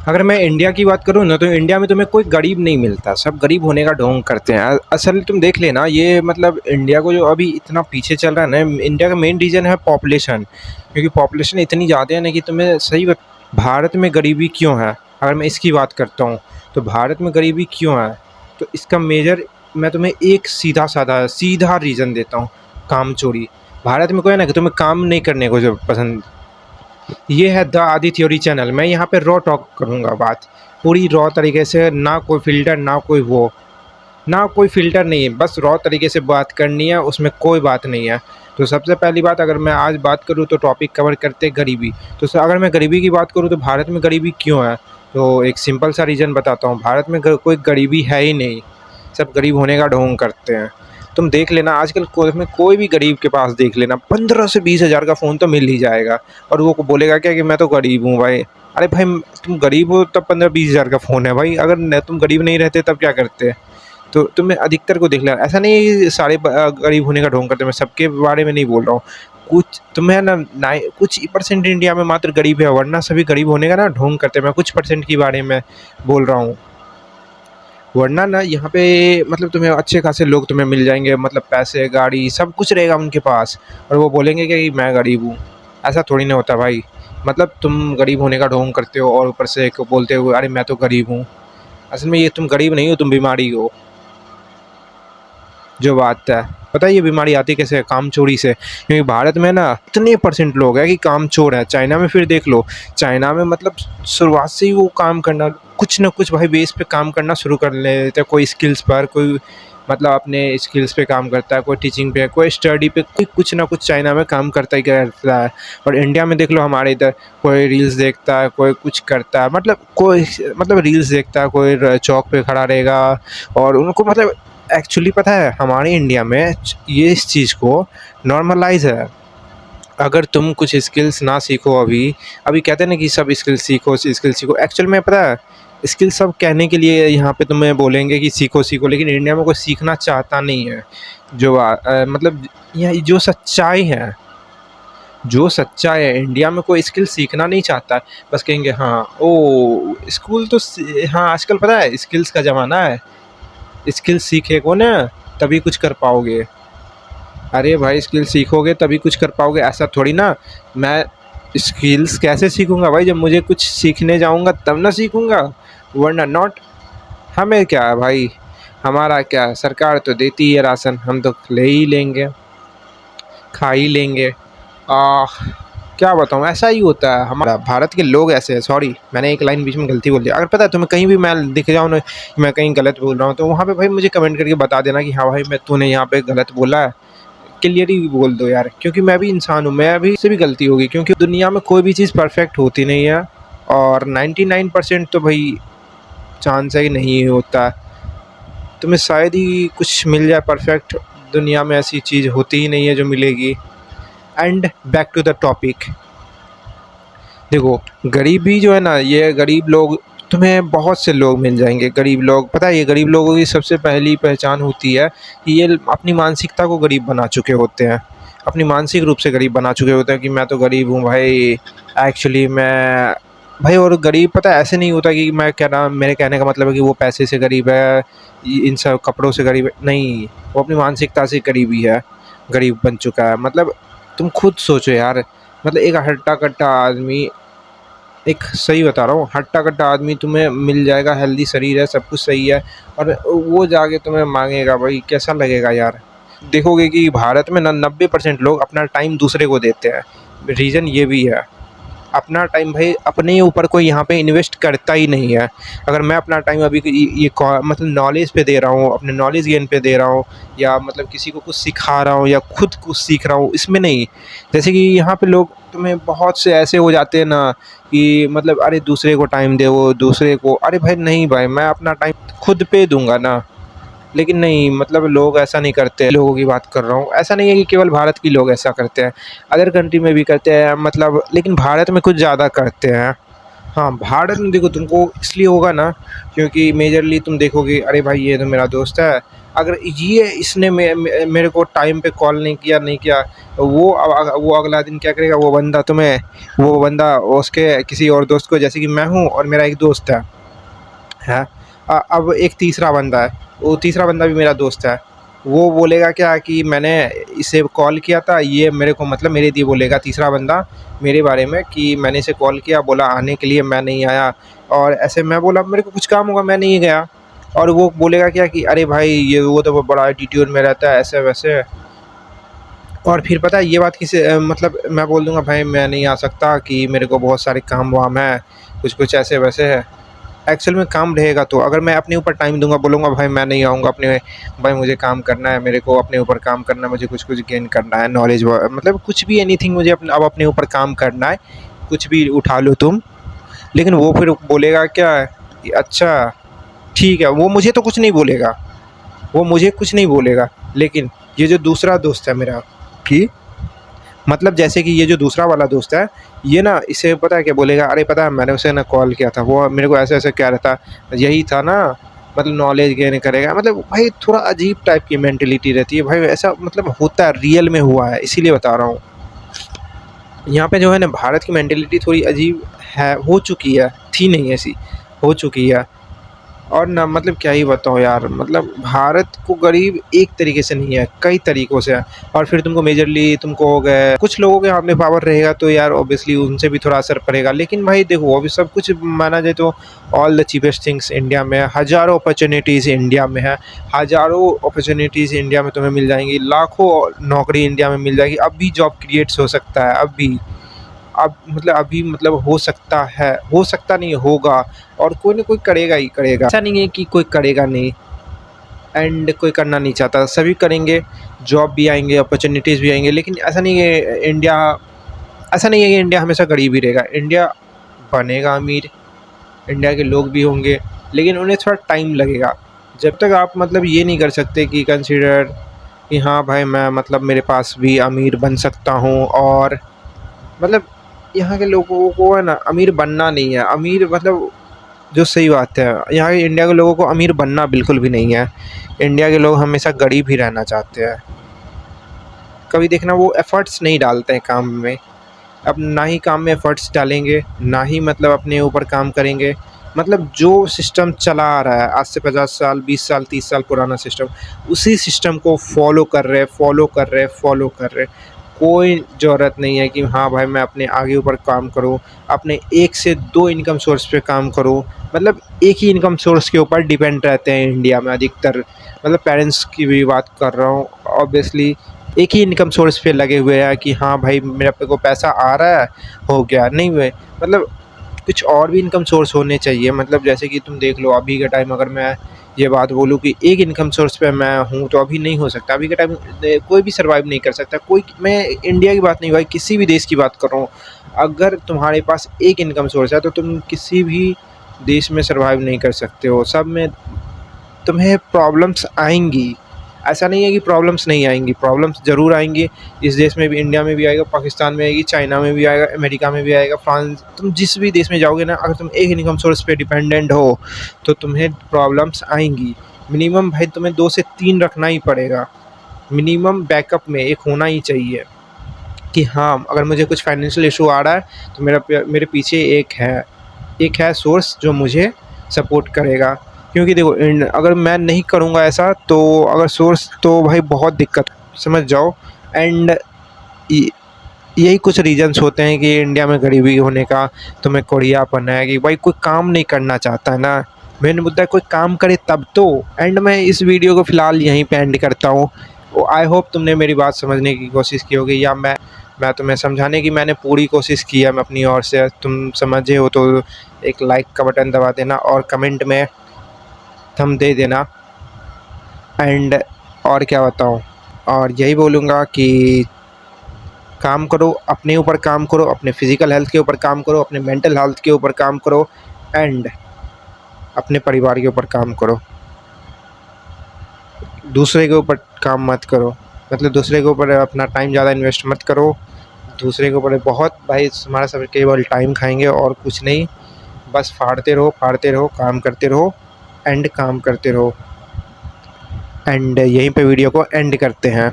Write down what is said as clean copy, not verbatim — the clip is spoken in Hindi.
अगर मैं इंडिया की बात करूँ ना, तो इंडिया में तुम्हें कोई गरीब नहीं मिलता, सब गरीब होने का ढोंग करते हैं। असल तुम देख लेना, ये मतलब इंडिया को जो अभी इतना पीछे चल रहा है ना, इंडिया का मेन रीज़न है पॉपुलेशन। क्योंकि पॉपुलेशन इतनी ज़्यादा है ना कि तुम्हें सही भारत में गरीबी क्यों है? अगर मैं इसकी बात करता हूँ, तो भारत में गरीबी क्यों है? तो इसका मेजर मैं तुम्हें एक सीधा रीज़न देता हूँ, कामचोरी। भारत में कोई है ना कि तुम्हें काम नहीं करने को जो पसंद। ये है द आदि थ्योरी चैनल। मैं यहाँ पे रॉ टॉक करूँगा, बात पूरी रॉ तरीके से, ना कोई फ़िल्टर, ना कोई वो, ना कोई फ़िल्टर नहीं है, बस रॉ तरीके से बात करनी है, उसमें कोई बात नहीं है। तो सबसे पहली बात, अगर मैं आज बात करूँ तो टॉपिक कवर करते गरीबी। तो अगर मैं गरीबी की बात करूँ तो भारत में गरीबी क्यों है? तो एक सिंपल सा रीज़न बताता हूँ, भारत में कोई गरीबी है ही नहीं, सब गरीब होने का ढोंग करते हैं। तुम देख लेना आजकल में कोई भी गरीब के पास देख लेना 15 से 20 हज़ार का फ़ोन तो मिल ही जाएगा, और वो बोलेगा क्या कि मैं तो गरीब हूँ भाई। अरे भाई, तुम गरीब हो तब 15-20 हज़ार का फ़ोन है भाई, अगर तुम गरीब नहीं रहते तब क्या करते? तो तुम्हें अधिकतर को देख लेना, ऐसा नहीं है कि सारे गरीब होने का ढोंग करते हैं, मैं सबके बारे में नहीं बोल रहा हूँ। कुछ तुम्हें ना कुछ ही परसेंट इंडिया में मात्र गरीब है, वरना सभी गरीब होने का ना ढोंग करते हैं। मैं कुछ परसेंट के बारे में बोल रहा हूँ, वरना ना यहाँ पे मतलब तुम्हें अच्छे खासे लोग तुम्हें मिल जाएंगे, मतलब पैसे, गाड़ी, सब कुछ रहेगा उनके पास, और वो बोलेंगे कि मैं गरीब हूँ। ऐसा थोड़ी ना होता भाई। मतलब तुम गरीब होने का ढोंग करते हो और ऊपर से बोलते हो अरे मैं तो गरीब हूँ। असल में ये तुम गरीब नहीं हो, तुम बीमारी हो। जो बात है, पता है ये बीमारी आती कैसे है? काम चोरी से। क्योंकि भारत में ना इतने परसेंट लोग हैं कि काम चोर है। चाइना में फिर देख लो, चाइना में मतलब शुरुआत से ही वो काम करना, कुछ ना कुछ भाई बेस पे काम करना शुरू कर लेते हैं। कोई स्किल्स पर, कोई मतलब अपने स्किल्स पे काम करता है, कोई टीचिंग पे, कोई स्टडी पे, कोई कुछ ना कुछ चाइना में काम करता ही करता है। और इंडिया में देख लो, हमारे इधर कोई रील्स देखता है, कोई कुछ करता है, मतलब कोई मतलब रील्स देखता है, कोई चौक पे खड़ा रहेगा, और उनको मतलब एक्चुअली पता है हमारे इंडिया में ये इस चीज़ को नॉर्मलाइज है। अगर तुम कुछ स्किल्स ना सीखो, अभी अभी कहते हैं ना कि सब स्किल सीखो, एक्चुअल में पता है स्किल सब कहने के लिए यहाँ पे तुम्हें बोलेंगे कि सीखो सीखो, लेकिन इंडिया में कोई सीखना चाहता नहीं है। मतलब यह जो सच्चाई है, इंडिया में कोई स्किल सीखना नहीं चाहता। बस कहेंगे हाँ ओ स्कूल तो हाँ, आजकल पता है स्किल्स का ज़माना है, स्किल सीखेगो ना तभी कुछ कर पाओगे। अरे भाई, स्किल सीखोगे तभी कुछ कर पाओगे, ऐसा थोड़ी ना। मैं स्किल्स कैसे सीखूंगा भाई? जब मुझे कुछ सीखने जाऊंगा तब ना सीखूंगा, वरना नॉट। हमें क्या है भाई, हमारा क्या है, सरकार तो देती है राशन, हम तो ले ही लेंगे, खा ही लेंगे। आ क्या बताऊँ, ऐसा ही होता है हमारा, भारत के लोग ऐसे हैं। सॉरी, मैंने एक लाइन बीच में गलती बोल दिया। अगर पता है तुम्हें कहीं भी मैं दिख जाऊँ ना कि मैं कहीं गलत बोल रहा हूँ, तो वहाँ पे भाई मुझे कमेंट करके बता देना कि हाँ भाई, मैं तूने यहाँ पे गलत बोला है। क्लियरली बोल दो यार, क्योंकि मैं भी इंसान हूँ, मैं भी से भी गलती होगी, क्योंकि दुनिया में कोई भी चीज़ परफेक्ट होती नहीं है, और 99% तो भाई चांस है कि नहीं होता। तुम्हें शायद ही कुछ मिल जाए परफेक्ट, दुनिया में ऐसी चीज़ होती ही नहीं है जो मिलेगी। And back to the topic, देखो गरीबी जो है ना, ये गरीब लोग, तुम्हें बहुत से लोग मिल जाएंगे गरीब लोग। पता है ये गरीब लोगों की सबसे पहली पहचान होती है कि ये अपनी मानसिकता को गरीब बना चुके होते हैं, अपनी मानसिक रूप से गरीब बना चुके होते हैं कि मैं तो गरीब हूँ भाई। एक्चुअली मैं भाई, और गरीब पता है ऐसे नहीं होता कि मैं कह रहा, मेरे कहने का मतलब है कि वो पैसे से गरीब है, इन सब कपड़ों से गरीब है, नहीं, वो अपनी मानसिकता से गरीबी है, गरीब बन चुका है। मतलब तुम खुद सोचो यार, मतलब एक हट्टा कट्टा आदमी, एक सही बता रहा हूँ, हट्टा कट्टा आदमी तुम्हें मिल जाएगा, हेल्दी शरीर है, सब कुछ सही है, और वो जाके तुम्हें मांगेगा भाई, कैसा लगेगा यार? देखोगे कि भारत में ना 90% लोग अपना टाइम दूसरे को देते हैं। रीज़न ये भी है, अपना टाइम भाई अपने ऊपर कोई यहाँ पे इन्वेस्ट करता ही नहीं है। अगर मैं अपना टाइम अभी मतलब नॉलेज पे दे रहा हूँ, अपने नॉलेज गेन पे दे रहा हूँ, या मतलब किसी को कुछ सिखा रहा हूँ, या खुद कुछ सीख रहा हूँ, इसमें नहीं। जैसे कि यहाँ पे लोग तुम्हें बहुत से ऐसे हो जाते हैं ना कि मतलब अरे दूसरे को टाइम दे, वो दूसरे को, अरे भाई नहीं भाई, मैं अपना टाइम खुद पे दूंगा ना। लेकिन नहीं, मतलब लोग ऐसा नहीं करते, लोगों की बात कर रहा हूँ, ऐसा नहीं है कि केवल भारत के लोग ऐसा करते हैं, अदर कंट्री में भी करते हैं, मतलब लेकिन भारत में कुछ ज़्यादा करते हैं। हाँ, भारत में देखो तुमको इसलिए होगा ना, क्योंकि मेजरली तुम देखोगे अरे भाई ये तो मेरा दोस्त है, अगर ये इसने मेरे को टाइम पे कॉल नहीं किया वो अगला दिन क्या करेगा, वो बंदा उसके किसी और दोस्त को, जैसे कि मैं हूँ और मेरा एक दोस्त है। अब एक तीसरा बंदा है, वो तीसरा बंदा भी मेरा दोस्त है। वो बोलेगा क्या कि मैंने इसे कॉल किया था, ये मेरे को मतलब मेरे लिए बोलेगा तीसरा बंदा मेरे बारे में कि मैंने इसे कॉल किया, बोला आने के लिए, मैं नहीं आया। और ऐसे मैं बोला मेरे को कुछ काम होगा, मैं नहीं गया। और वो बोलेगा क्या कि अरे भाई ये वो तो बड़ा एटीट्यूड में रहता है, ऐसे वैसे। और फिर पता है ये बात मतलब मैं बोल दूँगा भाई मैं नहीं आ सकता कि मेरे को बहुत सारे काम वाम है, कुछ ऐसे वैसे है। एक्चुअल में काम रहेगा तो अगर मैं अपने ऊपर टाइम दूँगा, बोलूँगा भाई मैं नहीं आऊँगा भाई मुझे काम करना है, मेरे को अपने ऊपर काम करना है, मुझे कुछ गेन करना है, नॉलेज मतलब कुछ भी एनीथिंग मुझे अब अपने ऊपर काम करना है, कुछ भी उठा लो तुम। लेकिन वो फिर बोलेगा क्या कि अच्छा ठीक है, वो मुझे कुछ नहीं बोलेगा। लेकिन ये जो दूसरा दोस्त है मेरा कि मतलब जैसे कि ये जो दूसरा वाला दोस्त है, ये ना इसे पता है क्या बोलेगा, अरे पता है मैंने उसे ना कॉल किया था, वो मेरे को ऐसे-ऐसे कह रहा था, यही था ना, मतलब नॉलेज गेन करेगा। मतलब भाई थोड़ा अजीब टाइप की मेंटालिटी रहती है भाई, ऐसा मतलब होता है, रियल में हुआ है, इसीलिए बता रहा हूँ। यहाँ पे जो है ना भारत की मेंटालिटी थोड़ी अजीब है, हो चुकी है, थी नहीं ऐसी, हो चुकी है। और ना मतलब क्या ही बताऊँ यार, मतलब भारत को गरीब एक तरीके से नहीं है, कई तरीकों से है। और फिर तुमको मेजरली तुमको हो गए कुछ लोगों के हाथ में पावर रहेगा तो यार ऑब्वियसली उनसे भी थोड़ा असर पड़ेगा। लेकिन भाई देखो अभी सब कुछ माना जाए तो all the cheapest things India में है, हज़ारों अपॉर्चुनिटीज़ इंडिया में है, हज़ारों अपॉर्चुनिटीज़ इंडिया में तुम्हें मिल जाएँगी, लाखों नौकरी इंडिया में मिल जाएगी, अब भी जॉब क्रिएट्स हो सकता है, अब मतलब अभी मतलब हो सकता नहीं होगा, और कोई ना कोई करेगा ही करेगा। ऐसा नहीं है कि कोई करेगा नहीं एंड कोई करना नहीं चाहता, सभी करेंगे, जॉब भी आएँगे, अपॉर्चुनिटीज़ भी आएँगे। लेकिन ऐसा नहीं है कि इंडिया हमेशा गरीब ही रहेगा। इंडिया बनेगा अमीर, इंडिया के लोग भी होंगे, लेकिन उन्हें थोड़ा टाइम लगेगा। जब तक आप मतलब ये नहीं कर सकते कि कंसीडर कि हाँ भाई मैं मतलब मेरे पास भी अमीर बन सकता हूँ, और मतलब यहाँ के लोगों को है ना अमीर बनना नहीं है, अमीर मतलब जो सही बात है, यहाँ के इंडिया के लोगों को अमीर बनना बिल्कुल भी नहीं है। इंडिया के लोग हमेशा गरीब ही रहना चाहते हैं। कभी देखना वो एफ़र्ट्स नहीं डालते हैं काम में। अब ना ही काम में एफ़र्ट्स डालेंगे, ना ही मतलब अपने ऊपर काम करेंगे। मतलब जो सिस्टम चला आ रहा है आज से 50 साल, 20 साल, 30 साल पुराना सिस्टम, उसी सिस्टम को फ़ॉलो कर रहे। कोई ज़रूरत नहीं है कि हाँ भाई मैं अपने आगे ऊपर काम करूँ, अपने 1 से 2 इनकम सोर्स पे काम करूँ। मतलब एक ही इनकम सोर्स के ऊपर डिपेंड रहते हैं इंडिया में अधिकतर, मतलब पेरेंट्स की भी बात कर रहा हूँ ऑब्वियसली। एक ही इनकम सोर्स पे लगे हुए हैं कि हाँ भाई मेरे पे को पैसा आ रहा है, हो गया। नहीं हुए मतलब कुछ और भी इनकम सोर्स होने चाहिए। मतलब जैसे कि तुम देख लो अभी के टाइम, अगर मैं ये बात बोलूँ कि एक इनकम सोर्स पे मैं हूँ तो अभी नहीं हो सकता। अभी के टाइम कोई भी सर्वाइव नहीं कर सकता, कोई, मैं इंडिया की बात नहीं भाई किसी भी देश की बात कर रहा हूँ। अगर तुम्हारे पास एक इनकम सोर्स है तो तुम किसी भी देश में सर्वाइव नहीं कर सकते हो। सब में तुम्हें प्रॉब्लम्स आएँगी, ऐसा नहीं है कि प्रॉब्लम्स नहीं आएँगी, प्रॉब्लम्स ज़रूर आएँगी। इस देश में भी, इंडिया में भी आएगा, पाकिस्तान में आएगी, चाइना में भी आएगा, अमेरिका में भी आएगा, फ्रांस, तुम जिस भी देश में जाओगे ना, अगर तुम एक इनकम सोर्स पे डिपेंडेंट हो, तो तुम्हें प्रॉब्लम्स आएँगी। मिनिमम भाई तुम्हें 2 से 3 रखना ही पड़ेगा, मिनिमम बैकअप में एक होना ही चाहिए कि हाँ, अगर मुझे कुछ फाइनेंशियल इश्यू आ रहा है, तो मेरे पीछे एक है सोर्स जो मुझे सपोर्ट करेगा। क्योंकि देखो अगर मैं नहीं करूँगा ऐसा, तो अगर सोर्स, तो भाई बहुत दिक्कत, समझ जाओ। एंड य यही कुछ रीज़न्स होते हैं कि इंडिया में गरीबी होने का। तुम्हें कोढ़ियापन है कि भाई कोई काम नहीं करना चाहता है ना। मेन मुद्दा है कोई काम करे तब तो। एंड मैं इस वीडियो को फ़िलहाल यहीं पे एंड करता हूँ। आई होप तुमने मेरी बात समझने की कोशिश की होगी, या मैं तुम्हें समझाने की मैंने पूरी कोशिश की है मैं अपनी ओर से। तुम समझे हो तो एक लाइक का बटन दबा देना और कमेंट में थंब दे देना। एंड और क्या बताऊँ, और यही बोलूँगा कि काम करो, अपने ऊपर काम करो, अपने फ़िज़िकल हेल्थ के ऊपर काम करो, अपने मेंटल हेल्थ के ऊपर काम करो, एंड अपने परिवार के ऊपर काम करो। दूसरे के ऊपर काम मत करो, मतलब दूसरे के ऊपर अपना टाइम ज़्यादा इन्वेस्ट मत करो। दूसरे के ऊपर बहुत भाई तुम्हारा सब केवल टाइम खाएँगे और कुछ नहीं। बस फाड़ते रहो, काम करते रहो एंड काम करते रहो। एंड यहीं पे वीडियो को एंड करते हैं।